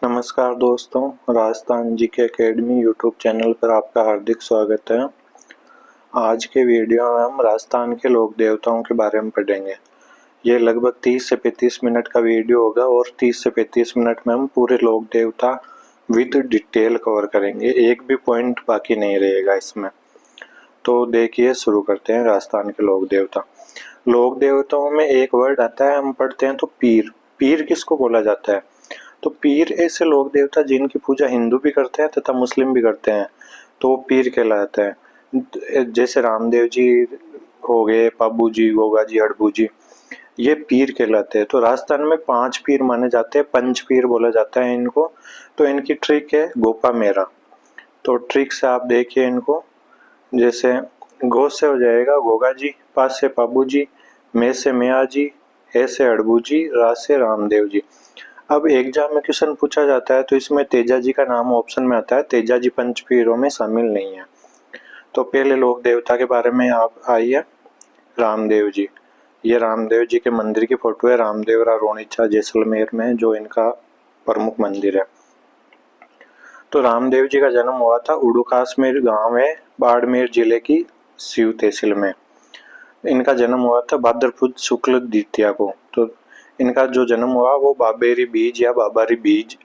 नमस्कार दोस्तों, राजस्थान जी के एकेडमी यूट्यूब चैनल पर आपका हार्दिक स्वागत है। आज के वीडियो में हम राजस्थान के लोक देवताओं के बारे में पढ़ेंगे। ये लगभग 30 से 35 मिनट का वीडियो होगा और 30 से 35 मिनट में हम पूरे लोक देवता विद डिटेल कवर करेंगे, एक भी पॉइंट बाकी नहीं रहेगा इसमें। तो देखिए, शुरू करते हैं। राजस्थान के लोक देवता। लोक देवताओं में एक वर्ड आता है, हम पढ़ते हैं तो पीर। पीर किसको बोला जाता है? तो पीर ऐसे लोक देवता जिनकी पूजा हिंदू भी करते हैं तथा मुस्लिम भी करते हैं, तो वो पीर कहलाते हैं। जैसे रामदेव जी हो गए, पाबू जी, गोगा जी, अड़बू जी, ये पीर कहलाते हैं। तो राजस्थान में 5 पीर माने जाते हैं, पंच पीर बोला जाता है इनको। तो इनकी ट्रिक है गोपा मेरा। तो ट्रिक से आप देखिए इनको, जैसे गो से हो जाएगा गोगा जी, पा से पाबू जी, मे से मियाँ जी, ए से अड़बू जी, रा से रामदेव जी। अब एग्जाम में क्वेश्चन पूछा जाता है तो इसमें तेजा जी का नाम ऑप्शन में आता है। तेजा जी पंचपीरों में शामिल नहीं है। तो पहले लोक देवता के बारे में आप आइए, रामदेव जी। ये रामदेव जी के मंदिर की फोटो है। रामदेवरा रोनिचा जैसलमेर में जो इनका प्रमुख मंदिर है। तो रामदेव जी का जन्म हुआ था उड़ुकासमीर गांव है, बाड़मेर जिले की शिव तहसील में। इनका जन्म हुआ था भाद्रपद शुक्ल द्वितीया को। तो इनका जो जन्म हुआ वो बाबेरी बीज या बाबारी बीज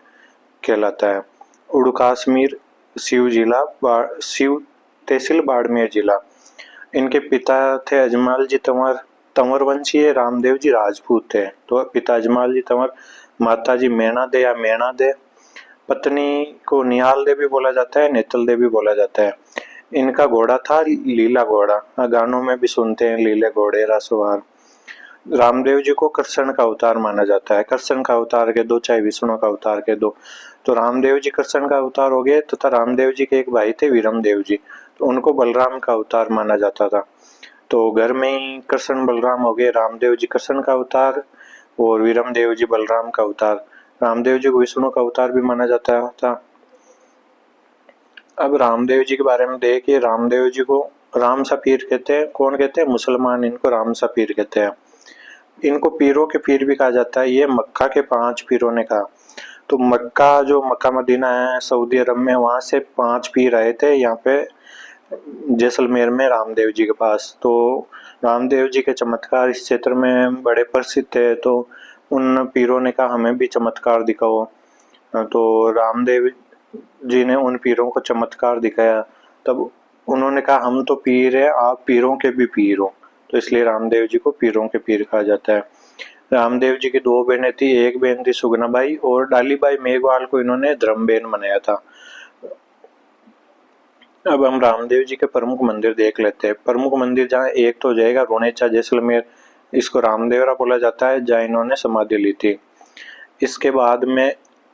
कहलाता है। उड़ुकासमीर शिव जिला, शिव तहसील, बाड़मेर जिला। इनके पिता थे अजमाल जी तंवर, तंवर वंशीय। रामदेव जी राजपूत थे। तो पिता अजमाल जी तंवर, माता जी मैणा दे या मैणा दे। पत्नी को निहाल दे भी बोला जाता है, नेतल दे भी बोला जाता है। इनका घोड़ा था लीला घोड़ा, गानों में भी सुनते हैं लीले घोड़े रासवार। रामदेव जी को कृष्ण का अवतार माना जाता है। कृष्ण का अवतार के दो, चाहे विष्णु का अवतार के दो। तो रामदेव जी कृष्ण का अवतार हो गए तथा रामदेव जी के एक भाई थे वीरम देव जी, तो उनको बलराम का अवतार माना जाता था। तो घर में ही कृष्ण बलराम हो गए। रामदेव जी कृष्ण का अवतार और वीरम देव जी बलराम का अवतार। रामदेव जी को विष्णु का अवतार भी माना जाता था। अब रामदेव जी के बारे में देखिए। रामदेव जी को राम सा पीर कहते हैं। कौन कहते हैं? मुसलमान इनको राम सा पीर कहते हैं। इनको पीरों के पीर भी कहा जाता है। ये मक्का के 5 पीरों ने कहा। तो मक्का, जो मक्का मदीना है सऊदी अरब में, वहां से 5 पीर आए थे यहाँ पे जैसलमेर में रामदेव जी के पास। तो रामदेव जी के चमत्कार इस क्षेत्र में बड़े प्रसिद्ध थे। तो उन पीरों ने कहा हमें भी चमत्कार दिखाओ। तो रामदेव जी ने उन पीरों को चमत्कार दिखाया। तब उन्होंने कहा हम तो पीर है, आप पीरों के भी पीर हो। तो इसलिए रामदेव जी को पीरों के पीर कहा जाता है। रामदेव जी की 2 बहनें थी। एक बहन थी सुगनाबाई और डालीबाई मेघवाल को इन्होंने धर्मबेन बनाया था। अब हम रामदेव जी के प्रमुख मंदिर देख लेते हैं। प्रमुख मंदिर जहाँ एक तो हो जाएगा रोनेचा जैसलमेर, इसको रामदेवरा बोला जाता है, जहाँ इन्होंने समाधि ली थी। इसके बाद में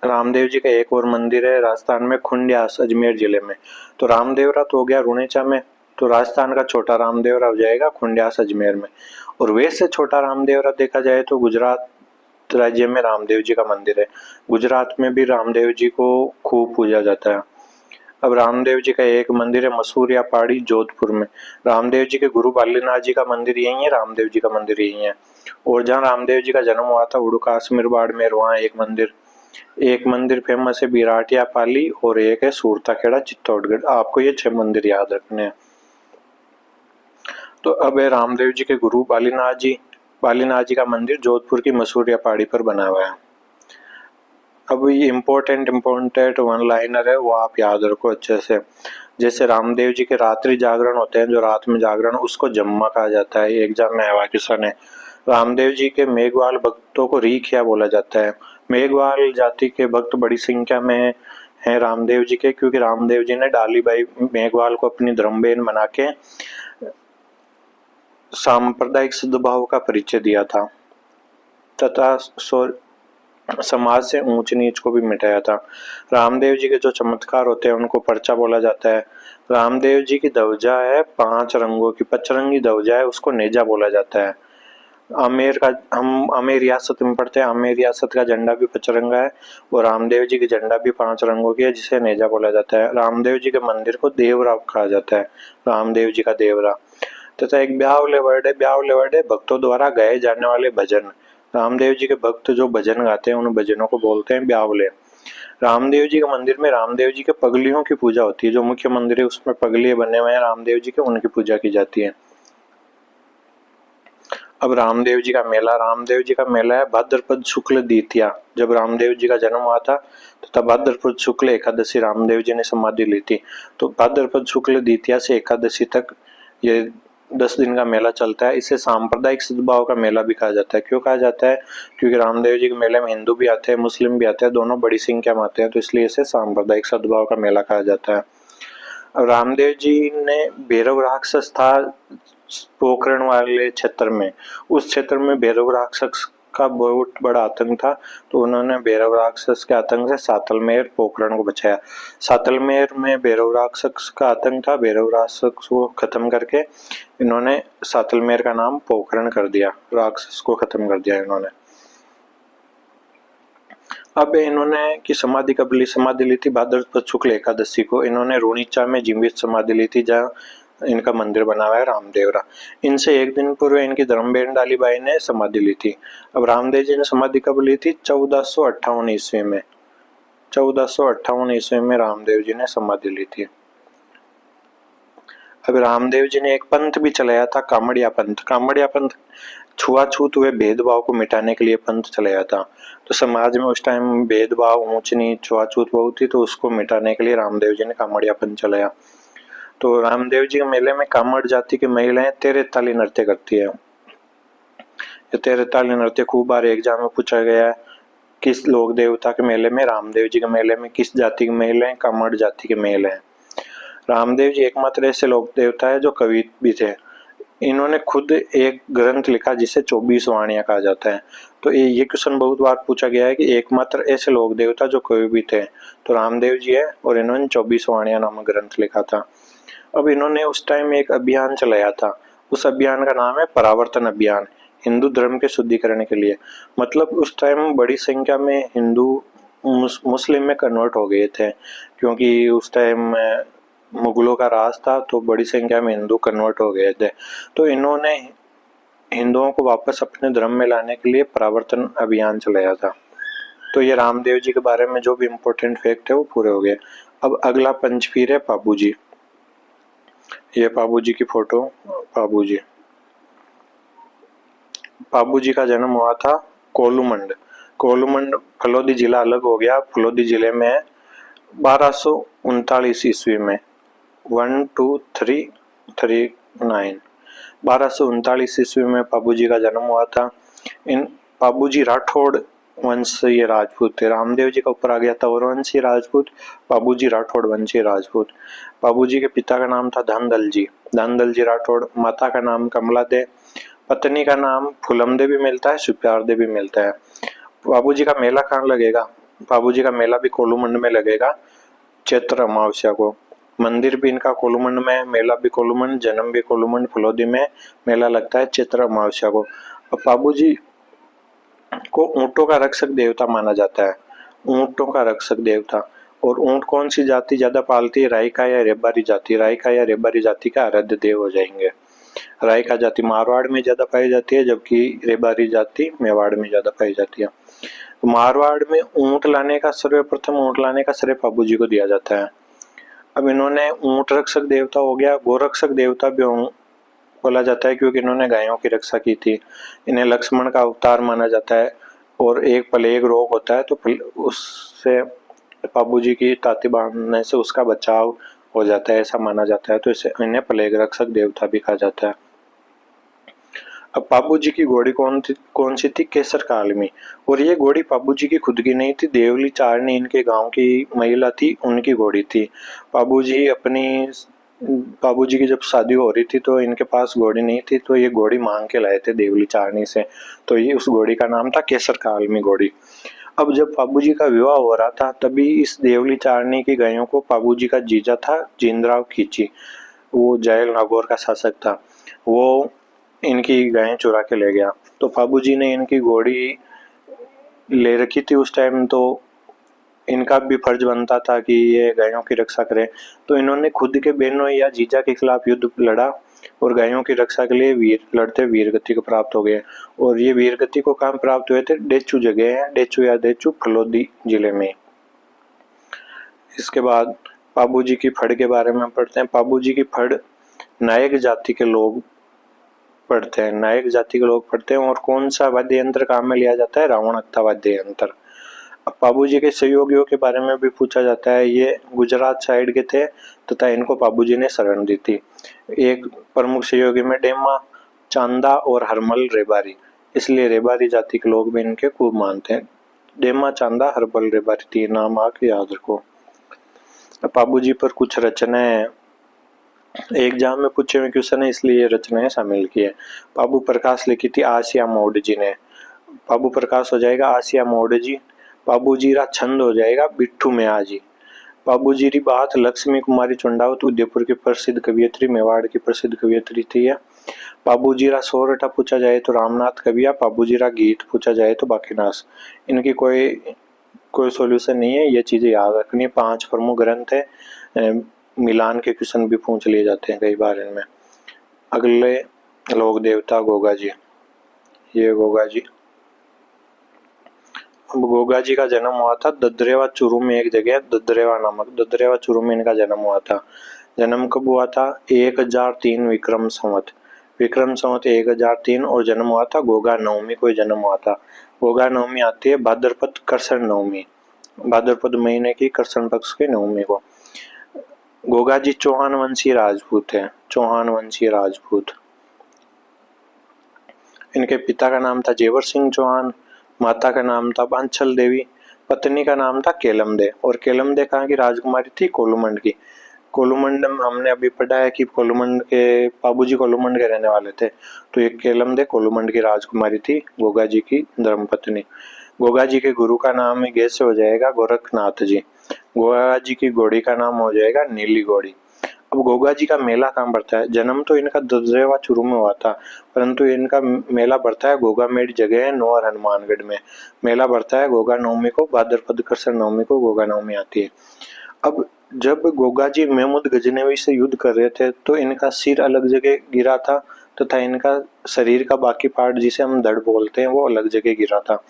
रामदेव जी का एक और मंदिर है राजस्थान में, खुंडियास, अजमेर जिले में। तो रामदेवरा तो हो गया रुणेचा में, तो राजस्थान का छोटा रामदेवरा हो जाएगा खुंडियास, अजमेर में। और वैसे छोटा रामदेवरा देखा जाए तो गुजरात राज्य में रामदेव जी का मंदिर है। गुजरात में भी रामदेव जी को खूब पूजा जाता है। अब रामदेव जी का एक मंदिर है मसूरिया पहाड़ी, जोधपुर में। रामदेव जी के गुरु बालीनाथ जी का मंदिर यही है, रामदेव जी का मंदिर यही है। और जहाँ रामदेव जी का जन्म हुआ था उड़ुकासमीर बाड़मेर, वहाँ एक मंदिर फेमस है बिराटिया पाली, और एक है सूरता खेड़ा चित्तौड़गढ़। आपको ये 6 मंदिर याद रखने हैं। तो अब है रामदेव जी के गुरु बालीनाथ जी। बालीनाथ जी का मंदिर जोधपुर की मसूरिया पहाड़ी पर बना हुआ है। अब ये इम्पोर्टेंट वन लाइनर है, वो आप याद रखो अच्छे से। जैसे रामदेव जी के रात्रि जागरण होते हैं, जो रात में जागरण, उसको जम्मा कहा जाता है। एग्जाम में आया क्वेश्चन है। रामदेव जी के मेघवाल भक्तों को रीखिया बोला जाता है। मेघवाल जाति के भक्त बड़ी संख्या में हैं रामदेव जी के, क्योंकि रामदेव जी ने डालीबाई मेघवाल को अपनी धर्मबेन बना के सांप्रदायिक सद्भाव का परिचय दिया था तथा समाज से ऊंच नीच को भी मिटाया था। रामदेव जी के जो चमत्कार होते हैं उनको पर्चा बोला जाता है। रामदेव जी की ध्वजा है 5 रंगों की, पचरंगी ध्वजा है, उसको नेजा बोला जाता है। हम आमेर रियासत में पढ़ते हैं, आमेर रियासत का झंडा भी पचरंगा है और रामदेव जी की झंडा भी 5 रंगों की है, जिसे नेजा बोला जाता है। रामदेव जी के मंदिर को देवरा कहा जाता है, रामदेव जी का देवरा। तथा एक ब्यावले वर्ड है, ब्यावले वर्ड है भक्तों द्वारा गाए जाने वाले भजन। रामदेव जी के भक्त जो भजन गाते हैं उन भजनों को बोलते हैं ब्यावले। रामदेव जी के मंदिर में रामदेव जी के पगलियों की पूजा होती है। जो मुख्य मंदिर है उसमें पगलिये बने हुए हैं रामदेव जी के, उनकी पूजा की जाती है। अब रामदेव जी का मेला है भाद्रपद शुक्ल द्वितीया। जब रामदेव जी का जन्म हुआ था तो तब भाद्रपद शुक्ल एकादशी रामदेव जी ने समाधि ली थी। तो भाद्रपद शुक्ल द्वितीया से एकादशी तक ये 10 दिन का मेला चलता है। इसे सांप्रदायिक सद्भाव का मेला भी कहा जाता है। क्यों कहा जाता है? क्योंकि रामदेव जी के मेले में हिंदू भी आते हैं, मुस्लिम भी आते हैं, दोनों बड़ी संख्या में आते हैं, तो इसलिए इसे सांप्रदायिक सद्भाव का मेला कहा जाता है। रामदेव जी ने भैरव राक्षस था पोखरण वाले क्षेत्र में, उस क्षेत्र में भैरव राक्षस का बहुत बड़ा आतंक था, तो उन्होंने भैरव राक्षस के आतंक से सातलमेर पोखरण को बचाया। सातलमेर में भैरव राक्षस का आतंक था, भैरव राक्षस को खत्म करके इन्होंने सातलमेर का नाम पोखरण कर दिया, राक्षस को खत्म कर दिया इन्होंने। अब इन्होंने की समाधि कब ली? समाधि ली थी भाद्रपद शुक्ल एकादशी को। इन्होंने रूणीचा में जीवित समाधि ली थी, जहाँ इनका मंदिर बना हुआ है रामदेवरा। इनसे एक दिन पूर्व इनकी धर्मबेन डालीबाई ने समाधि ली थी। अब रामदेव जी ने समाधि कब ली थी? 1458 ईस्वी में। 1458 ईस्वी में रामदेव जी ने समाधि ली थी। अब रामदेव जी ने एक पंथ भी चलाया था, कामड़िया पंथ। कामड़िया पंथ छुआछूत हुए भेदभाव को मिटाने के लिए पंथ चलाया था। तो समाज में उस टाइम भेदभाव, ऊंच नीच, छुआछूत बहुत थी, तो उसको मिटाने के लिए रामदेव जी ने कामड़िया पंथ चलाया। तो रामदेव जी के मेले में कामड़ जाति की महिलाएं तेरे-ताली नृत्य करती है। ये तेरे-ताली नृत्य खूब बार एग्जाम में पूछा गया है। किस लोक देवता के मेले में? रामदेव जी के मेले में किस जाति के महिलाएं? कामड़ जाति के महिलाएं। रामदेव जी एकमात्र ऐसे लोक देवता है जो कवि भी थे। इन्होंने खुद एक ग्रंथ लिखा जिसे 24 वाणियां कहा जाता है। तो ये क्वेश्चन बहुत बार पूछा गया है कि एकमात्र ऐसे लोक देवता जो कवि भी थे, तो रामदेव जी है, और इन्होंने 24 वाणियां नामक ग्रंथ लिखा था। अब इन्होंने उस टाइम एक अभियान चलाया था, उस अभियान का नाम है परावर्तन अभियान, हिंदू धर्म के शुद्धिकरण के लिए। मतलब उस टाइम बड़ी संख्या में हिंदू मुस्लिम में कन्वर्ट हो गए थे, क्योंकि उस टाइम मुगलों का राज था, तो बड़ी संख्या में हिंदू कन्वर्ट हो गए थे। तो इन्होंने हिंदुओं को वापस अपने धर्म में लाने के लिए परावर्तन अभियान चलाया था। तो ये रामदेव जी के बारे में जो भी इम्पोर्टेंट फैक्ट है वो पूरे हो गए। अब अगला पंचपीर है पाबू जी। ये पाबू जी की फोटो। पाबू जी का जन्म हुआ था कोलूमंड फलोदी जिला अलग हो गया, फलोदी जिले में 1239 ईस्वी में। 1239 1239 ईस्वी में पाबू जी का जन्म हुआ था। इन पाबू जी राठौड़ वंशीय राजपूत थे। रामदेव जी का ऊपर आ गया था और वंशीय राजपूत, पाबू जी राठौड़ वंशीय राजपूत। पाबू जी के पिता का नाम था धनदल जी राठौड़, माता का नाम कमला दे, पत्नी का नाम फुलमदे भी मिलता है, सुप्यारदे भी मिलता है। बाबू जी का मेला कहाँ लगेगा? बाबू जी का मेला भी कोलूमंड में लगेगा चैत्र अमावस्या को। मंदिर भी इनका कोलूमंड में, मेला भी कोलूमंड, जन्म भी कोलूमंड, फलोदी में मेला लगता है चैत्र अमावस्या को। अब बाबू जी को ऊंटों का रक्षक देवता माना जाता है, ऊंटों का रक्षक देवता। और ऊंट कौन सी जाति ज्यादा पालती है? राइका या रेबारी जाति। राइका या रेबारी जाति का आराध्य देव हो जाएंगे। राइका जाति मारवाड़ में ज्यादा पाई जाती है, जबकि रेबारी जाति मेवाड़ में ज्यादा पाई जाती है। तो मारवाड़ में सर्वप्रथम ऊंट लाने का श्रेय बाबू जी को दिया जाता है। अब इन्होंने ऊंट रक्षक देवता हो गया, गोरक्षक देवता भी बोला जाता है, क्योंकि इन्होंने गायों की रक्षा की थी। इन्हें लक्ष्मण का अवतार माना जाता है। और एक प्लेग रोग होता है, तो उससे बाबू जी की ताती बांधने से उसका बचाव हो जाता है, ऐसा माना जाता है। तो इन्हें प्लेग रक्षक देवता भी कहा जाता है। अब बाबू जी की घोड़ी कौन सी थी? केसर का आलमी। और ये घोड़ी बाबू जी की खुद की नहीं थी, देवली चारनी इनके गांव की महिला थी, उनकी घोड़ी थी। बाबू जी की जब शादी हो रही थी तो इनके पास घोड़ी नहीं थी, तो ये घोड़ी मांग के लाए थे देवली चारनी से। तो ये उस घोड़ी का नाम था केसर का आलमी घोड़ी। अब जब बाबू जी का विवाह हो रहा था, तभी इस देवली चारनी की गायों को बाबू जी का जीजा था जिंदराव खींची, वो जयल नागौर का शासक था, वो इनकी गायें चुरा के ले गया। तो बाबू जी ने इनकी घोड़ी ले रखी थी उस टाइम, तो इनका भी फर्ज बनता था कि ये गायों की रक्षा करें। तो इन्होंने खुद के बहनों या जीजा के खिलाफ युद्ध लड़ा और गायों की रक्षा के लिए वीर गति को प्राप्त हो गए। और ये वीर गति को कहाँ प्राप्त हुए थे? डेचू जगह है, डेचू फलोदी जिले में। इसके बाद पाबू जी की फड़ के बारे में पढ़ते हैं। पाबू जी की फड़ नायक जाति के लोग पढ़ते हैं, नायक जाति के लोग पढ़ते हैं। और कौन सा वाद्य यंत्र काम में लिया जाता है? रावणत्था वाद्य यंत्र। अब पाबू जी के सहयोगियों के बारे में भी पूछा जाता है। ये गुजरात साइड के थे तथा इनको पाबू जी ने शरण दी थी। एक प्रमुख सहयोगी में डेमा, चांदा और हरमल रेबारी, इसलिए रेबारी जाति के लोग भी इनके खूब मानते हैं। डेमा, चांदा, हरमल रेबारी, तीन नाम आके याद रखो। पाबू जी पर कुछ रचनाएं एग्जाम में पूछे हुए क्वेश्चन है, इसलिए ये रचनाएं शामिल की है। पाबू प्रकाश लिखी थी आसिया मोड जी ने। पाबू प्रकाश हो जाएगा आसिया मोड जी। पाबू जी रा छंद हो जाएगा बिट्ठू में आजी। पाबू जी री बात लक्ष्मी कुमारी चुंडावत उदयपुर की प्रसिद्ध कवियत्री, मेवाड़ की प्रसिद्ध कवियत्री थी है। पाबू जी रा सोरठा पूछा जाए तो रामनाथ कविया, पाबू जी रा गीत पूछा जाए तो बाकीनास। इनकी कोई सॉल्यूशन नहीं है, ये चीजें याद रखनी है। 5 प्रमुख ग्रंथ है। मिलान के क्वेश्चन भी पूछ लिए जाते हैं कई बार इनमें। अगले लोक देवता गोगा जी। ये गोगा जी, अब गोगा जी का जन्म हुआ था ददरेवा चूरू में, एक जगह ददरेवा नामक, ददरेवा चूरू में इनका जन्म हुआ था। जन्म कब हुआ था? 1003 विक्रम संवत, विक्रम संवत 1003। और जन्म हुआ था गोगा नवमी को जन्म हुआ था। गोगा नवमी आती है भाद्रपद कृष्ण नवमी, भाद्रपद महीने की कृष्ण पक्ष की नवमी को। गोगा जी चौहान वंशीय राजपूत है, चौहान वंशीय राजपूत। इनके पिता का नाम था जेवर सिंह चौहान, माता का नाम था बांछल देवी, पत्नी का नाम था केलमदे। और केलमदे कहाँ की राजकुमारी थी? कोलुमंड की। कोलुमंड हमने अभी पढ़ा है कि कोलुमंड के बाबूजी कोलुमंड के रहने वाले थे, तो ये केलमदे कोलुमंड की राजकुमारी थी, गोगा जी की धर्मपत्नी। गोगा जी के गुरु का नाम कैसे हो जाएगा? गोरखनाथ जी। गोगा जी की घोड़ी का नाम हो जाएगा नीली घोड़ी। अब गोगा जी का मेला कहाँ पड़ता है? जन्म तो इनका ददरेवा चूरू में हुआ था, परंतु इनका मेला पड़ता है गोगा मेड जगह है नौर हनुमानगढ़ में। मेला पड़ता है गोगा नवमी को, भाद्रपद कृष्ण नवमी को गोगा नवमी आती है। अब जब गोगा जी महमूद गजनवी से युद्ध कर रहे थे तो इनका सिर अलग जगह गिरा था तथा इनका शरीर का बाकी पार्ट जिसे हम धड़ बोलते हैं वो अलग जगह गिरा था।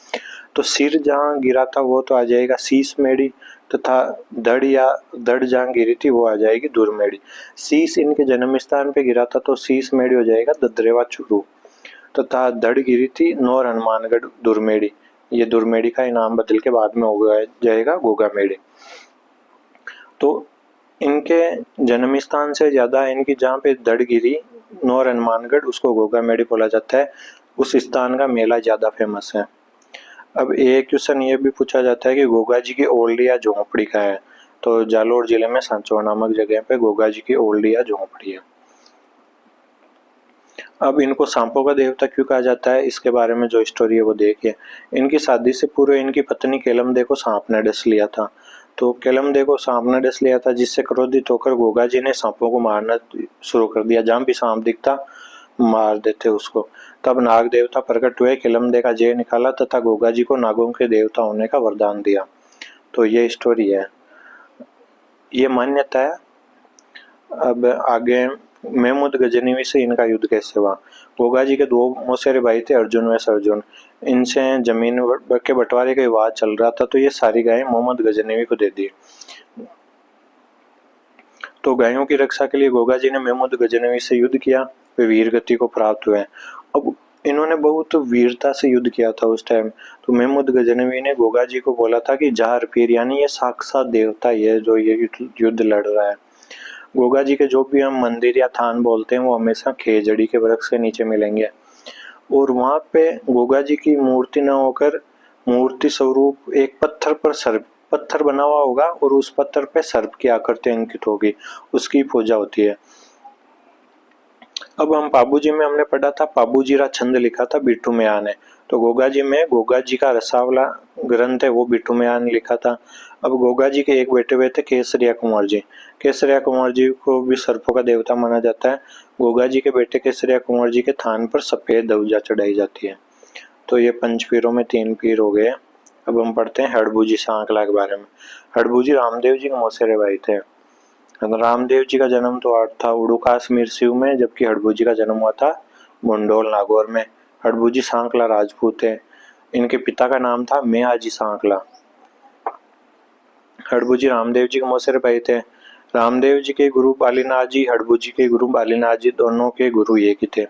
तो सिर जहाँ गिरा था वो तो आ जाएगा शीश मेड़ी, तथा धड़ या धड़ जहाँ गिरी थी वो आ जाएगी दुर्मेड़ी। शीश इनके जन्म स्थान पे गिरा था तो शीश मेड़ी हो जाएगा ददरेवा चूरू, तथा धड़ गिरी थी नौर हनुमानगढ़ दुर्मेड़ी। ये दुर्मेड़ी का इनाम बदल के बाद में हो जाएगा गोगा मेड़ी। तो इनके जन्म स्थान से ज्यादा इनकी जहाँ पे धड़ गिरी नौर हनुमानगढ़ उसको गोगा मेड़ी बोला जाता है, उस स्थान का मेला ज्यादा फेमस है। अब एक क्वेश्चन ये भी पूछा जाता है कि गोगा जी की ओल्ड या झोंपड़ी का है, तो जालोर जिले में सांचौर नामक जगह पे गोगा जी की ओल्ड या झोंपड़ी है। अब इनको सांपों का देवता क्यों कहा जाता है, इसके बारे में जो स्टोरी है वो देखिए। इनकी शादी से पूर्व इनकी पत्नी केलमदे को सांप ने डस लिया था। तो केलमदे को सांप ने डस लिया था, जिससे क्रोधित होकर गोगा जी ने सांपों को मारना शुरू कर दिया। जहाँ भी सांप दिखता मार देते उसको। तब नाग देवता प्रकट हुए, केलमदे का जय निकाला तथा गोगा जी को नागों के देवता होने का वरदान दिया। तो ये स्टोरी है, ये मान्यता है। अब आगे महमूद गजनवी से इनका युद्ध कैसे हुआ। गोगा जी के 2 मौसेरे भाई थे, अर्जुन व सरजुन। इनसे जमीन के बंटवारे का विवाद चल रहा था, तो ये सारी गायें मोहम्मद गजनवी को दे दी। तो गायों की रक्षा के लिए गोगा जी ने महमूद गजनवी से युद्ध किया, वे वीर गति को प्राप्त हुए। अब इन्होंने बहुत वीरता से युद्ध किया था उस टाइम। तो महमूद गजनवी ने गोगा जी को बोला था कि जार पीर, यानी ये साक्षात देवता ही है जो ये युद्ध लड़ रहा है। गोगा जी के जो भी हम मंदिर या थान बोलते हैं वो हमेशा खेजड़ी के वृक्ष के नीचे मिलेंगे। और वहां पे गोगा जी की मूर्ति न होकर मूर्ति स्वरूप एक पत्थर पर सर्प, पत्थर बना हुआ होगा और उस पत्थर पे सर्प की आकृति अंकित होगी, उसकी पूजा होती है। अब हम पाबू जी में हमने पढ़ा था, पाबू जी रा छंद लिखा था बिट्टू मैया ने। तो गोगा जी में गोगा जी का रसावला ग्रंथ है वो बिट्टू मैया ने लिखा था। अब गोगा जी के एक बेटे हुए थे केसरिया कुंवर जी। केसरिया कुंवर जी को भी सर्पों का देवता माना जाता है। गोगा जी के बेटे केसरिया कुंवर जी के थान पर सफेद ध्वजा चढ़ाई जाती है। तो ये 5 पीरों में 3 पीर हो गए। अब हम पढ़ते हैं हड़बूजी सांकला के बारे में। हड़बूजी रामदेव जी के मौसेरे भाई थे। रामदेव जी का जन्म तो था उड़ूकास मिरसिव में, जबकि हड़बूजी का जन्म हुआ था मुंडोल नागौर में। हड़बूजी सांकला राजपूत है। इनके पिता का नाम था मेयाजी सांकला। हड़बू रामदेव जी के मौसेरे भाई थे। रामदेव जी के गुरु बालीनाथ जी, हड़बू जी के गुरु बालीनाथ जी, दोनों के गुरु एक ही थे।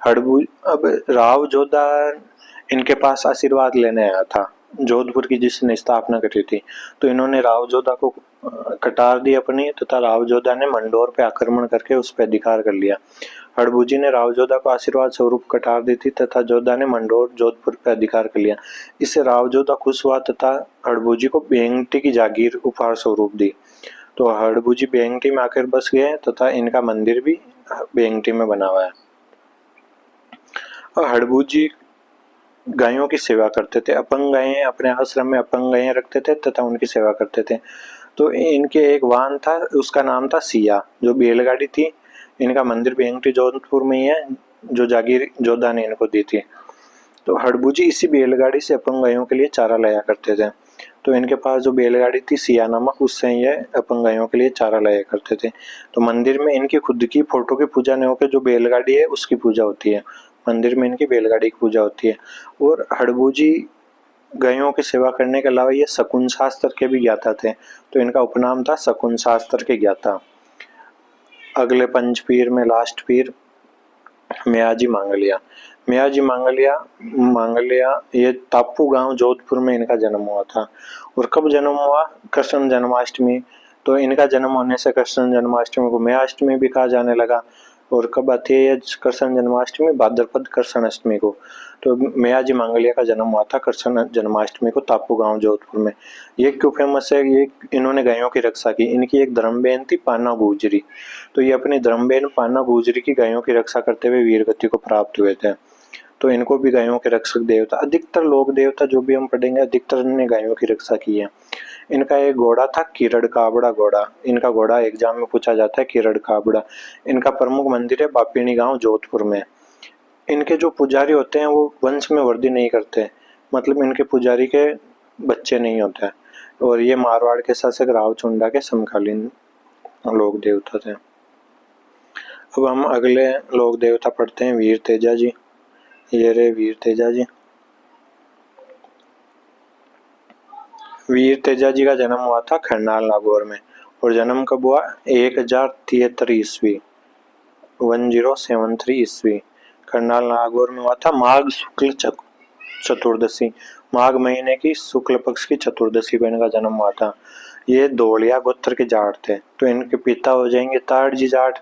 हड़बू अब राव जोधा इनके पास आशीर्वाद लेने आया था, जोधपुर की जिसने स्थापना करी थी। तो इन्होंने राव जोधा को कटार दी अपनी, तथा राव जोधा ने मंडोर पे आक्रमण करके उस पर अधिकार कर लिया। हड़बू जी ने राव जोधा को आशीर्वाद स्वरूप कटार दी थी तथा जोधा ने मंडोर जोधपुर पर अधिकार कर लिया। इससे राव जोधा खुश हुआ तथा हड़बू जी को बेंगटी की जागीर उपहार स्वरूप दी। तो हड़बू जी बेंगटी में आकर बस गए तथा इनका मंदिर भी बेंगटी में बना हुआ है। और हड़बू जी गायों की सेवा करते थे, अपंग गायें अपने आश्रम में अपंग गायें रखते थे तथा उनकी सेवा करते थे। तो इनके एक वाहन था, उसका नाम था सिया, जो बैलगाड़ी थी। इनका मंदिर बेंगटी जोधपुर में ही है, जो जागीर जोधा ने इनको दी थी। तो हड़बू जी इसी बैलगाड़ी से अपंग गायों के लिए चारा लाया करते थे। तो इनके पास जो बैलगाड़ी थी सिया नामक, उससे ये अपंग गायों के लिए चारा लाया करते थे। तो मंदिर में इनकी खुद की फोटो की पूजा नहीं होकर जो बैलगाड़ी है उसकी पूजा होती है। मंदिर में इनकी बैलगाड़ी की पूजा होती है। और हड़बू जी गायों की सेवा करने के अलावा ये शकुन शास्त्र के भी ज्ञाता थे। तो इनका उपनाम था शकुन शास्त्र के ज्ञाता। अगले पंच पीर में लास्ट पीर मियाजी मांगलिया। मियाजी मांगलिया ये टापू गांव जोधपुर में इनका जन्म हुआ था। और कब जन्म हुआ? कृष्ण जन्माष्टमी। तो इनका जन्म होने से कृष्ण जन्माष्टमी को मियाष्टमी भी कहा जाने लगा। और कब आती है ये कृष्ण जन्माष्टमी? भाद्रपद कृष्ण अष्टमी को। तो मियाजी मांगलिया का जन्म हुआ था कृष्ण जन्माष्टमी को टापू गांव जोधपुर में। ये क्यों फेमस है? ये इन्होंने गायों की रक्षा की। इनकी एक धर्मबेन थी पाना गुजरी। तो ये अपनी धर्मबेन पाना गुजरी की गायों की रक्षा करते हुए वीरगति को प्राप्त हुए थे। तो इनको भी गायों के रक्षक देवता, अधिकतर लोग देवता जो भी हम पढ़ेंगे अधिकतर ने गायों की रक्षा की है। इनका एक घोड़ा था किरड़ काबड़ा घोड़ा। इनका घोड़ा एग्जाम में पूछा जाता है, किरड़ काबड़ा। इनका प्रमुख मंदिर है बापिनी गांव जोधपुर में। इनके जो पुजारी होते हैं वो वंश में वृद्धि नहीं करते, मतलब इनके पुजारी के बच्चे नहीं होते। और ये मारवाड़ के शासक रावचुंडा के समकालीन लोक देवता थे। अब हम अगले लोक देवता पढ़ते हैं, वीर तेजा जी। ये रहे वीर तेजा जी। वीर तेजा जी का जन्म हुआ था खरनाल नागौर में। और जन्म कब हुआ? 1073 ईस्वी, 1073 ईस्वी करनाल नागौर में हुआ था। माघ शुक्ल चतुर्दशी, माघ महीने की शुक्ल पक्ष की चतुर्दशी को इनका जन्म हुआ था। ये धोलिया गोत्र के जाट थे। तो इनके पिता हो जाएंगे ताड़ जी जाट,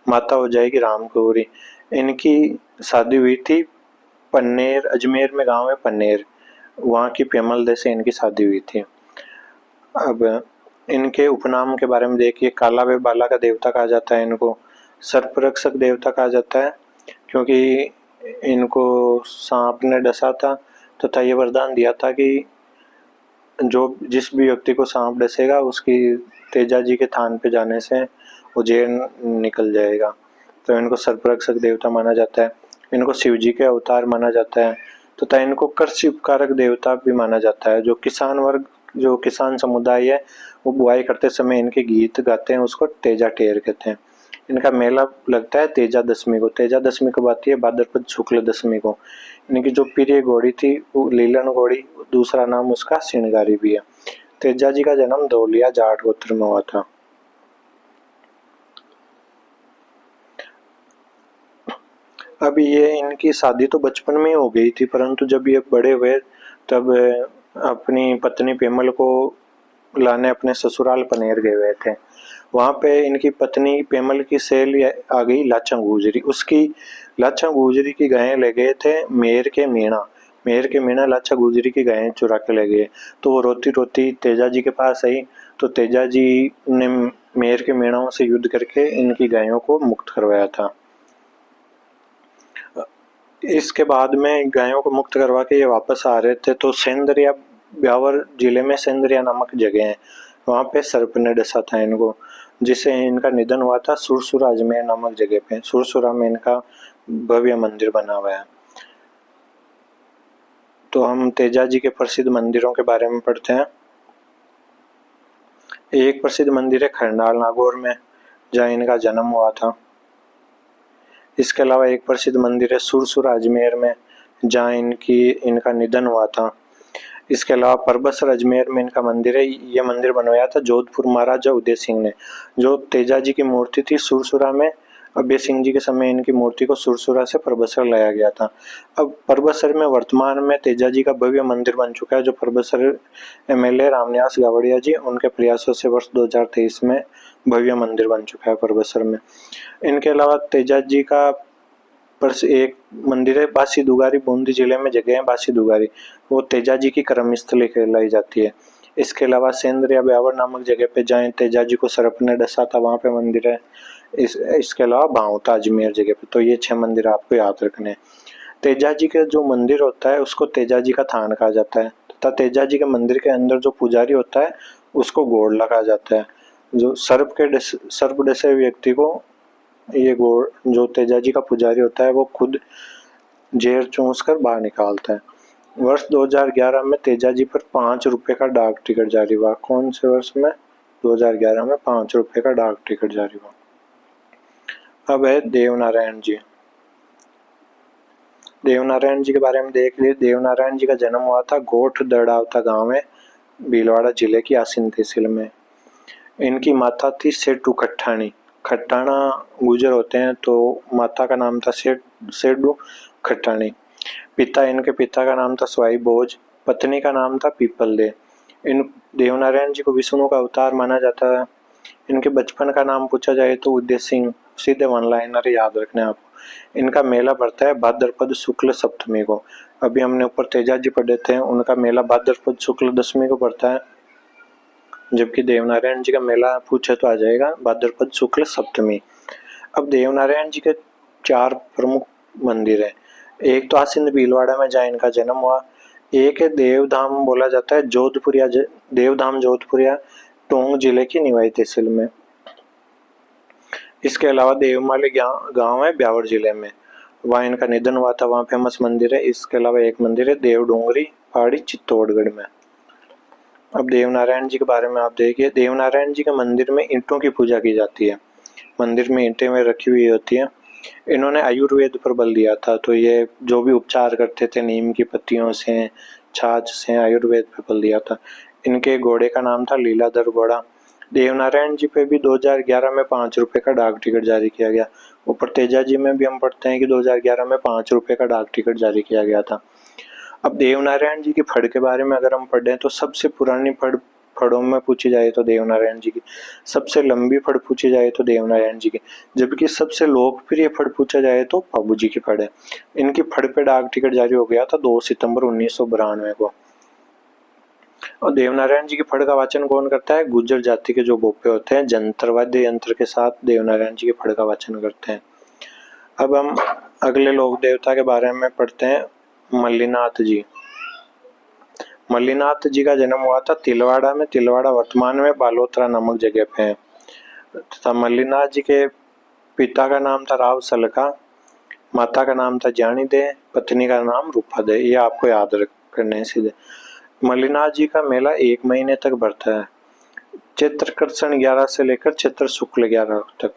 माता हो जाएगी रामगौरी। इनकी शादी हुई थी पन्नेर, अजमेर में गांव है पन्नेर, वहाँ की पेमल दे से इनकी शादी हुई थी। अब इनके उपनाम के बारे में देखिए, काला वे बाला का देवता कहा जाता है इनको। सर्परक्षक देवता कहा जाता है क्योंकि इनको सांप ने डसा था तथा ये वरदान दिया था कि जो जिस भी व्यक्ति को सांप डसेगा उसकी तेजा जी के थान पे जाने से वो जेल निकल जाएगा। तो इनको सर्परक्षक देवता माना जाता है। इनको शिव जी के अवतार माना जाता है तथा इनको कृषि उपकारक देवता भी माना जाता है। जो किसान वर्ग, जो किसान समुदाय है वो बुआई करते समय इनके गीत गाते हैं, उसको तेजा टेर कहते हैं। इनका मेला लगता है तेजा दशमी को। तेजा दशमी कब आती है? भाद्रपद शुक्ल दशमी को। इनकी जो प्रिय घोड़ी थी वो लीलन घोड़ी, दूसरा नाम उसका सिणगारी भी है। तेजा जी का जन्म धौलिया जाट गोत्र में हुआ था। अब ये इनकी शादी तो बचपन में ही हो गई थी, परंतु जब ये बड़े हुए तब अपनी पत्नी पेमल को लाने अपने ससुराल पनेर गए हुए थे। वहां पे इनकी पत्नी पेमल की सहेली आ गई लाचा गुजरी। उसकी लाचा गुजरी की गायें ले गए थे मेर के मीणा लाचा गुजरी की गायें चुरा के ले गए। तो वो रोती रोती तेजा जी के पास आई। तो तेजा जी ने मेर के मीणाओं से युद्ध करके इनकी गायों को मुक्त करवाया था। इसके बाद में गायों को मुक्त करवा के ये वापस आ रहे थे तो सेंदरिया, ब्यावर जिले में सेंदरिया नामक जगह है, वहाँ पे सर्प ने डसा था इनको, जिससे इनका निधन हुआ था सुरसुरा अजमेर नामक जगह पे। सुरसुरा में इनका भव्य मंदिर बना हुआ है। तो हम तेजा जी के प्रसिद्ध मंदिरों के बारे में पढ़ते हैं। एक प्रसिद्ध मंदिर है खरनाल नागौर में, जहाँ इनका जन्म हुआ था। इसके अलावा एक प्रसिद्ध मंदिर है सुरसुरा अजमेर में, जहाँ इनका निधन हुआ था। इसके अलावा परबसर अजमेर में इनका मंदिर है। ये मंदिर बनवाया था जोधपुर महाराजा उदय सिंह ने। जो तेजा जी की मूर्ति थी सुरसुरा में, अभय सिंह जी के समय इनकी मूर्ति को सुरसुरा से परबसर लाया गया था। अब परबसर में वर्तमान में तेजा जी का भव्य मंदिर बन चुका है, जो परबसर एमएलए रामनिवास गावड़िया जी उनके प्रयासों से वर्ष 2023 में भव्य मंदिर बन चुका है परबसर में। इनके अलावा तेजा जी का पर से एक मंदिर है बासी दुगारी, बूंदी जिले में जगह है बासी दुगारी, वो तेजा जी की कर्मस्थली कहलाई जाती है। इसके अलावा सेंद्र या ब्यावर नामक जगह पे जाएं, तेजा जी को सर्प ने डसा था, वहाँ पे मंदिर है। इसके अलावा भावता अजमेर जगह पे। तो ये 6 मंदिर आपको याद रखने हैं। तेजा जी का जो मंदिर होता है उसको तेजा जी का थान कहा जाता है, तथा तेजा जी के मंदिर के अंदर जो पुजारी होता है उसको गोड़ कहा जाता है। जो सर्प डसे व्यक्ति को ये गोड़, जो तेजा जी का पुजारी होता है वो खुद जहर चूस कर बाहर निकालता है। वर्ष 2011 में तेजा जी पर 5 रुपए का डाक टिकट जारी हुआ। कौन से वर्ष में? 2011 में 5 रुपए का डाक टिकट जारी हुआ। अब है देवनारायण जी। देवनारायण जी के बारे में देख लिए। देवनारायण जी का जन्म हुआ था गोठ दड़ावता गांव में, भीलवाड़ा जिले की आसीन तहसील में। इनकी माता थी सेठू खट्टाणी। खट्टाणा गुजर होते हैं, तो माता का नाम था सेठू खट्टाणी। इनके पिता का नाम था स्वाई भोज, पत्नी का नाम था पीपल दे। इन देवनारायण जी को विष्णु का अवतार माना जाता है। इनके बचपन का नाम पूछा जाए तो उदय सिंह, सीधे वन लाइनर याद रखने आपको। इनका मेला पड़ता है भाद्रपद शुक्ल सप्तमी को। अभी हमने ऊपर तेजा जी पढ़े थे, उनका मेला भाद्रपद शुक्ल दशमी को पड़ता है, जबकि देवनारायण जी का मेला पूछे तो आ जाएगा भाद्रपद शुक्ल सप्तमी। अब देवनारायण जी के 4 प्रमुख मंदिर है। एक तो आसिंद भीलवाड़ा में जहाँ इनका जन्म हुआ। एक है देवधाम बोला जाता है जोधपुरिया, देवधाम जोधपुरिया टोंक जिले की निवाई तहसील में। इसके अलावा देवमाली गांव है ब्यावर जिले में, वहाँ इनका निधन हुआ था, वहाँ फेमस मंदिर है। इसके अलावा एक मंदिर है देव डोंगरी पहाड़ी चित्तौड़गढ़ में। अब देवनारायण जी के बारे में आप देखिए। देवनारायण जी के मंदिर में ईंटों की पूजा की जाती है। मंदिर में ईंटें में रखी हुई होती है। इन्होंने आयुर्वेद पर बल दिया था, तो ये जो भी उपचार करते थे नीम की पत्तियों से, छाछ से, आयुर्वेद पर बल दिया था। इनके घोड़े का नाम था लीलाधर घोड़ा। देवनारायण जी पे भी 2011 में 5 रुपए का डाक टिकट जारी किया गया। ऊपर तेजा जी में भी हम पढ़ते हैं कि 2011 में 5 रुपए का डाक टिकट जारी किया गया था। अब देवनारायण जी की फड़ के बारे में अगर हम पढ़ें तो सबसे पुरानी फड़ों में पूछी जाए तो देवनारायण जी की, सबसे लंबी फड़ पूछी जाए तो देवनारायण जी की, जबकि सबसे लोकप्रिय फड़ पूछा जाए तो बाबू जी की फड़ है। इनकी फड़ पे डाक टिकट जारी हो गया था 2 सितंबर 1992 को। और देवनारायण जी की फड़ का वाचन कौन करता है? गुर्जर जाति के जो बोपे होते हैं जंतर वाद्य यंत्र के साथ देवनारायण जी की फड़ का वाचन करते हैं। अब हम अगले लोक देवता के बारे में पढ़ते हैं, मल्लीनाथ जी। मल्लीनाथ जी का जन्म हुआ था तिलवाड़ा में। तिलवाड़ा वर्तमान में बालोतरा नामक जगह पे है। तथा मल्लीनाथ जी के पिता का नाम था राव सलका, माता का नाम था जानी दे, पत्नी का नाम रूपा दे। ये आपको याद करने सीधे। मल्लीनाथ जी का मेला 1 महीने तक बढ़ता है, चैत्र कृष्ण 11 से लेकर चैत्र शुक्ल 11 तक।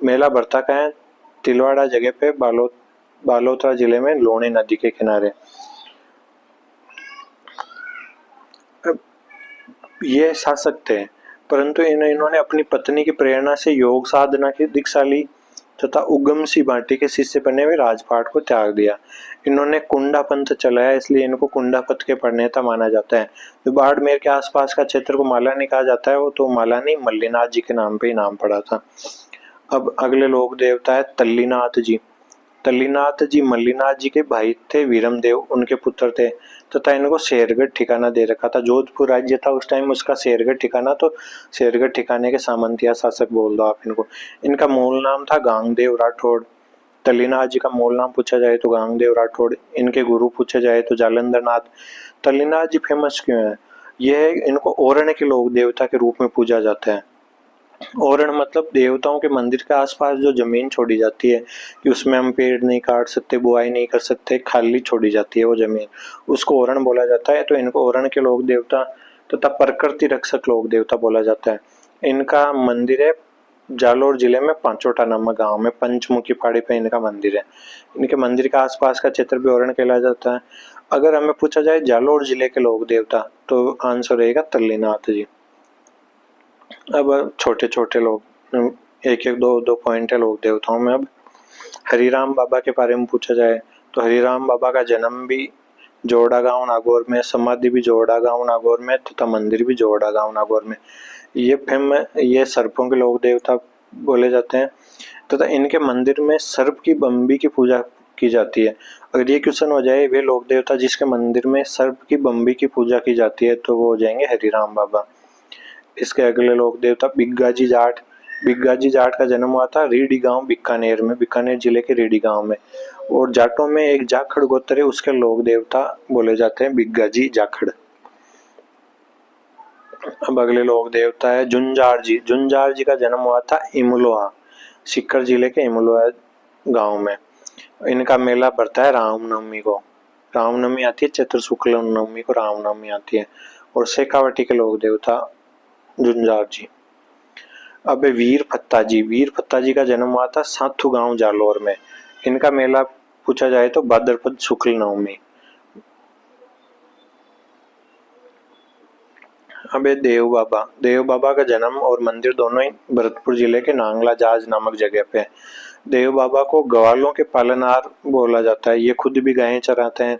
मेला बढ़ता का है तिलवाड़ा जगह पे, बालोतरा जिले में लोणी नदी के किनारे। ये शासक थे, परंतु इन्होंने अपनी पत्नी की प्रेरणा से योग साधना की दीक्षा ली तथा उगम सी भाटी के शिष्य बने हुए राजपाट को त्याग दिया। इन्होंने कुंडा पंथ चलाया, इसलिए इनको कुंडा पंथ के प्रणेता माना जाता है। जो बाड़मेर के आसपास का क्षेत्र को मालानी कहा जाता है, वो तो मालानी मल्लीनाथ जी के नाम पे ही नाम पड़ा था। अब अगले लोक देवता है तल्लीनाथ जी। तल्लीनाथ जी मल्लीनाथ जी के भाई थे, वीरमदेव उनके पुत्र थे, तथा इनको शेरगढ़ ठिकाना दे रखा था। जोधपुर राज्य था उस टाइम, उसका शेरगढ़ ठिकाना, तो शेरगढ़ ठिकाने के सामंतिया शासक बोल दो आप इनको। इनका मूल नाम था गांगदेव राठौड़। तल्लीनाथ जी का मूल नाम पूछा जाए तो गांगदेव राठौड़। इनके गुरु पूछे जाए तो जालंधर नाथ। तल्लीनाथ जी फेमस क्यों है? यह इनको ओरण्य के लोक देवता के रूप में पूजा जाता है। ओरण मतलब देवताओं के मंदिर के आसपास जो जमीन छोड़ी जाती है कि उसमें हम पेड़ नहीं काट सकते, बुआई नहीं कर सकते, खाली छोड़ी जाती है वो जमीन, उसको ओरण बोला जाता है। तो इनको ओरण के लोक देवता तथा प्रकृति रक्षक लोक देवता बोला जाता है। इनका मंदिर है जालोर जिले में पांचोटा नामक गांव में पंचमुखी पहाड़ी पे इनका मंदिर है। इनके मंदिर के आसपास का क्षेत्र भी औरण कहलाया जाता है। अगर हमें पूछा जाए जालोर जिले के लोक देवता, तो आंसर रहेगा तल्लीनाथ जी। अब छोटे छोटे लोग, एक एक दो दो पॉइंट है लोक देवताओं में। अब हरिराम बाबा के बारे में पूछा जाए तो हरिराम बाबा का जन्म भी जोड़ा गांव नागौर में, समाधि भी जोड़ा गांव नागौर में तथा मंदिर भी जोड़ा गांव नागौर में। ये सर्पों के लोक देवता बोले जाते हैं तथा इनके मंदिर में सर्प की बम्बी की पूजा की जाती है। अगर ये क्वेश्चन हो जाए वे लोक देवता जिसके मंदिर में सर्प की बम्बी की पूजा की जाती है, तो वो हो जाएंगे हरिराम बाबा। इसके अगले लोक देवता बिग्गाजी जाट। बिग्गाजी जाट का जन्म हुआ था रीडी गांव बीकानेर में, बीकानेर जिले के रीडी गांव में। और जाटों में एक जाखड़ गोत्र है, उसके लोक देवता बोले जाते हैं बिग्गाजी जाखड़। अब अगले लोक देवता है जुंजार जी। जुंजार जी का जन्म हुआ था इमलोहा, सीकर जिले के इमलोहा गांव में। इनका मेला पड़ता है रामनवमी को। रामनवमी आती है चैत्र शुक्ल नवमी को रामनवमी आती है। और शेखावटी के लोक देवता जुंजार जी। अब वीर फत्ता जी। वीर फत्ता जी का जन्म हुआ था साथू गांव जालोर में। इनका मेला पूछा जाए तो भाद्रपद शुक्ल नवमी। अब देव बाबा। देव बाबा का जन्म और मंदिर दोनों ही भरतपुर जिले के नांगला जाज नामक जगह पे है। देव बाबा को ग्वालों के पालनहार बोला जाता है। ये खुद भी गायें चराते हैं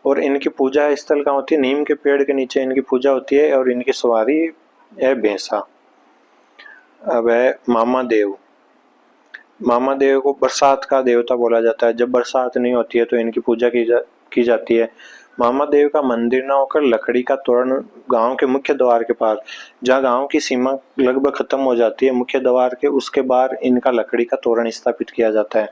और इनकी पूजा स्थल कहाँ होती है, नीम के पेड़ के नीचे इनकी पूजा होती है और इनकी सवारी है भैंसा। अब है मामा देव। मामा देव को बरसात का देवता बोला जाता है। जब बरसात नहीं होती है तो इनकी पूजा की जाती है। मामा देव का मंदिर ना होकर लकड़ी का तोरण गांव के मुख्य द्वार के पास, जहाँ गांव की सीमा लगभग खत्म हो जाती है, मुख्य द्वार के उसके बाहर इनका लकड़ी का तोरण स्थापित किया जाता है।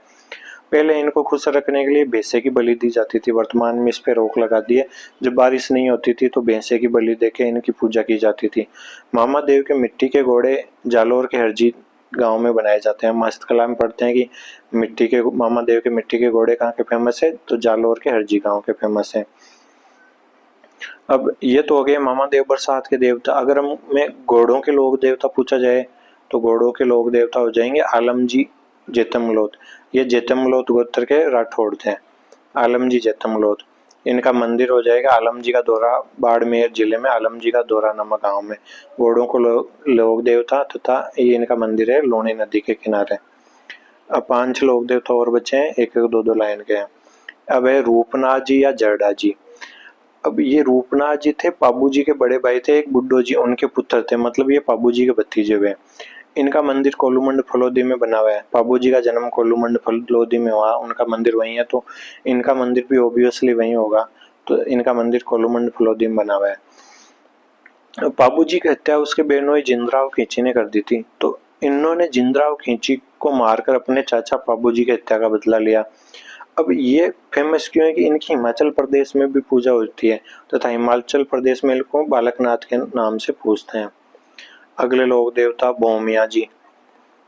पहले इनको खुश रखने के लिए भैंसे की बलि दी जाती थी। वर्तमान में इस पे रोक लगा दी है। जब बारिश नहीं होती थी तो भैंसे की बलि देके इनकी पूजा की जाती थी। मामा देव के मिट्टी के घोड़े जालोर के हरजी गांव में बनाए जाते हैं। हस्तकला में पढ़ते हैं कि मामा देव के मिट्टी के घोड़े कहाँ के फेमस है, तो जालोर के हरजी गांव के फेमस है। अब ये तो हो गए मामा देव बरसात के देवता। अगर हमें घोड़ों के लोक देवता पूछा जाए तो घोड़ों के लोक देवता हो जाएंगे आलमजी जेतमलोत। ये जेतमलोत गोत्र के राठौड़ थे, आलमजी जेतमलोत। इनका मंदिर हो जाएगा आलमजी का दौरा, बाड़मेर जिले में आलमजी का दौरा नामक गांव में। घोड़ों को लोक देवता तथा ये इनका मंदिर है लूणी नदी के किनारे। अब 5 लोक देवता और बचे हैं, एक एक दो दो लाइन के हैं। अब है रूपनाथ जी या जरडा जी। अब ये रूपनाथ जी थे पाबू जी के बड़े भाई थे, एक बुड्ढो जी उनके पुत्र थे, मतलब ये पाबू जी के भतीजे हुए। इनका मंदिर कोलूमंड फलोदी में बना हुआ है। पाबू जी का जन्म कोलूमंड फलोदी में हुआ, उनका मंदिर वहीं है, तो इनका मंदिर भी ऑब्वियसली वहीं होगा। तो इनका मंदिर कोलूमंड फलोदी में बना हुआ है। पाबू जी की हत्या उसके बेनोई जिंदराव खींची ने कर दी थी, तो इन्होंने जिंदराव खींची को मारकर अपने चाचा पाबू जी की हत्या का बदला लिया। अब ये फेमस क्यों है कि इनकी हिमाचल प्रदेश में भी पूजा होती है तथा हिमाचल प्रदेश में इनको बालकनाथ के नाम से पूजते हैं। अगले लोक देवता भौमिया जी।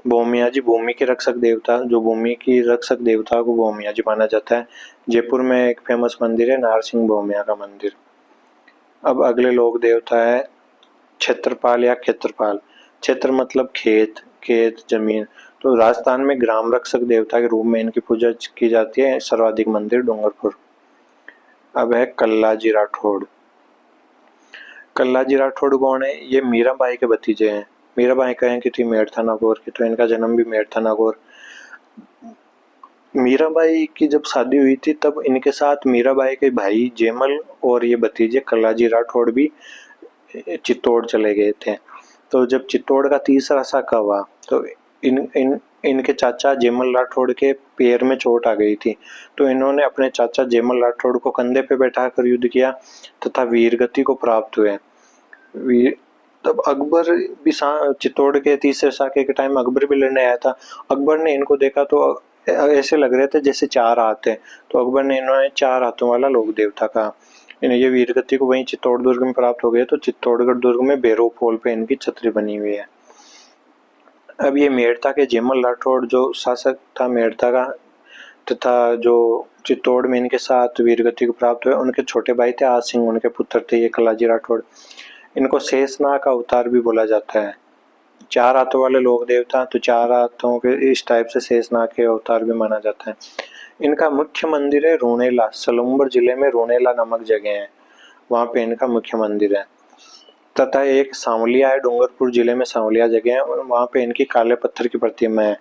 भौमिया जी भूमि के रक्षक देवता, जो भूमि की रक्षक देवता को भौमिया जी माना जाता है। जयपुर में एक फेमस मंदिर है नारसिंह भौमिया का मंदिर। अब अगले लोक देवता है क्षेत्रपाल या क्षेत्रपाल। क्षेत्र मतलब खेत, खेत जमीन। तो राजस्थान में ग्राम रक्षक देवता के रूप में इनकी पूजा की जाती है। सर्वाधिक मंदिर डूंगरपुर। अब है कल्लाजी राठौड़। कल्लाजी राठौड़ कौन है? ये मीराबाई के भतीजे हैं। मीराबाई कहें कि थी मेड़ता नागौर की, तो इनका जन्म भी मेड़ता नागौर। मीराबाई की जब शादी हुई थी तब इनके साथ मीराबाई के भाई जेमल और ये भतीजे कल्लाजी राठौड़ भी चित्तौड़ चले गए थे। तो जब चित्तौड़ का तीसरा साका हुआ तो इनके चाचा जेमल राठौड़ के पैर में चोट आ गई थी, तो इन्होंने अपने चाचा जेमल राठौड़ को कंधे पे बैठाकर युद्ध किया तथा वीरगति को प्राप्त हुए। तब अकबर भी चित्तौड़ के तीसरे साके के टाइम अकबर भी लड़ने आया था। अकबर ने इनको देखा तो ऐसे लग रहे थे जैसे 4 हाथ है, तो अकबर ने इन्होंने 4 हाथों वाला लोक देवता कहा। ये वीरगति को वहीं चित्तौड़ दुर्ग में प्राप्त हो गए, तो चित्तौड़गढ़ दुर्ग में बेरो पोल पे इनकी छतरी बनी हुई है। अब ये मेड़ता के जेमल राठौड़ जो शासक था मेड़ता का तथा जो चित्तौड़ में इनके साथ वीरगति को प्राप्त हुए, उनके छोटे भाई थे आज सिंह, उनके पुत्र थे ये कलाजी राठौड़। इनको शेषनाग का अवतार भी बोला जाता है। 4 हाथों वाले लोक देवता, तो 4 हाथों के इस टाइप से शेषनाग के अवतार भी माना जाता है। इनका मुख्य मंदिर है रूणेला, सलूम्बर जिले में रूणेला नामक जगह है, वहाँ पे इनका मुख्य मंदिर है। तथा एक सांवलिया है, डूंगरपुर जिले में सांवलिया जगह है, और वहाँ पे इनकी काले पत्थर की प्रतिमा है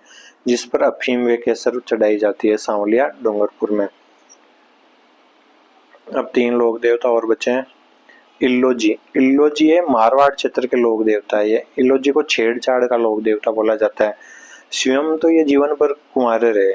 जिस पर अफीम व केसर चढ़ाई जाती है, सांवलिया डूंगरपुर में। अब 3 लोक देवता और बचे हैं। इल्लोजी, इल्लोजी है मारवाड़ क्षेत्र के लोक देवता है। ये इल्लोजी को छेड़छाड़ का लोक देवता बोला जाता है। स्वयं तो ये जीवन भर कुंवारे रहे।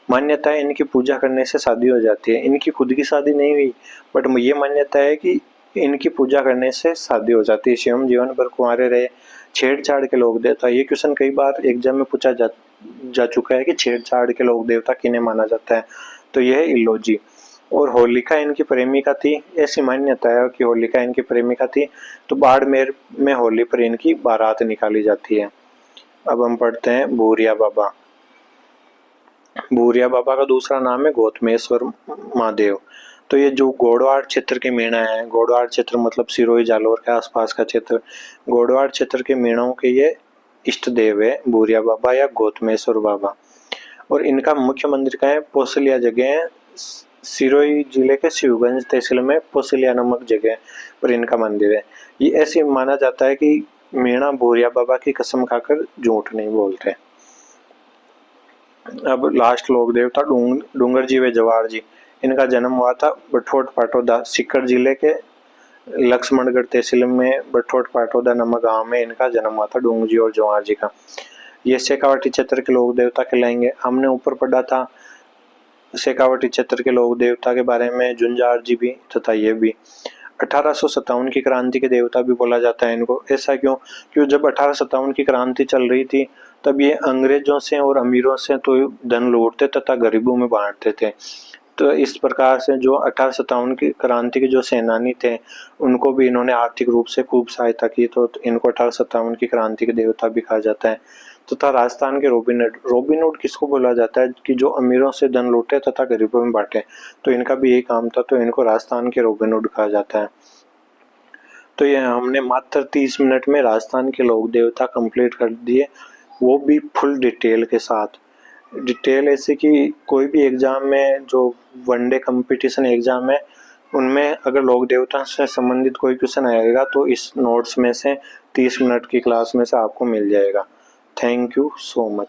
मान्यता है इनकी पूजा करने से शादी हो जाती है। इनकी खुद की शादी नहीं हुई, बट ये मान्यता है कि इनकी पूजा करने से शादी हो जाती है। स्वयं जीवन भर कुंवारे रहे, छेड़छाड़ के लोक देवता। ये क्वेश्चन कई बार एग्जाम में पूछा जा चुका है कि छेड़छाड़ के लोक देवता किन्हें माना जाता है, तो यह है इल्लोजी। और होलिका इनकी प्रेमिका थी, ऐसी मान्यता है कि होलिका इनकी प्रेमिका थी, तो बाड़मेर में होली पर इनकी बारात निकाली जाती है। अब हम पढ़ते हैं भूरिया बाबा। भूरिया बाबा का दूसरा नाम है गौतमेश्वर महादेव। तो ये जो गोडवाड़ क्षेत्र के मीणा है, गोडवाड़ क्षेत्र मतलब सिरोही जालोर के आसपास का क्षेत्र, गोडवाड़ क्षेत्र के मीणों के ये इष्ट देव है भूरिया बाबा या गौतमेश्वर बाबा। और इनका मुख्य मंदिर का है पोसलिया जगह है, सिरोही जिले के शिवगंज तहसील में पोसलिया नामक जगह पर इनका मंदिर है। ये ऐसे माना जाता है कि मीणा भूरिया बाबा की कसम खाकर झूठ नहीं बोलते। अब लास्ट लोक देवता डूंगर जी व जवार जी। इनका जन्म हुआ था बठोट पाटोदा, सीकर जिले के लक्ष्मणगढ़ तहसील में बठोट पाटोदा नामक गांव में इनका जन्म हुआ था, डूंगर जी और जवार जी का। ये शेखावाटी क्षेत्र के लोक देवता कहलाएंगे। हमने ऊपर पढ़ा था शेखावाटी क्षेत्र के लोक देवता के बारे में, झुंझार जी भी तथा ये भी। 1857 की क्रांति के देवता भी बोला जाता है इनको। ऐसा क्यों? क्योंकि जब 1857 की क्रांति चल रही थी तब ये अंग्रेजों से और अमीरों से तो धन लूटते तथा गरीबों में बांटते थे। तो इस प्रकार से जो 1857 की क्रांति के जो सेनानी थे उनको भी इन्होंने आर्थिक रूप से खूब सहायता की, तो इनको 1857 की क्रांति के देवता भी कहा जाता है। तथा राजस्थान के रोबिनहुड, रोबिनहुड किसको बोला जाता है कि जो अमीरों से धन लूटे तथा गरीबों में बांटे, तो इनका भी यही काम था, तो इनको राजस्थान के रोबिनहुड कहा जाता है। तो ये हमने मात्र 30 मिनट में राजस्थान के लोक देवता कंप्लीट कर दिए, वो भी फुल डिटेल के साथ। डिटेल ऐसे कि कोई भी एग्जाम में जो वनडे कंपटीशन एग्जाम है उनमें अगर लोक देवता से संबंधित कोई क्वेश्चन आएगा तो इस नोट्स में से 30 मिनट की क्लास में से आपको मिल जाएगा। Thank you so much.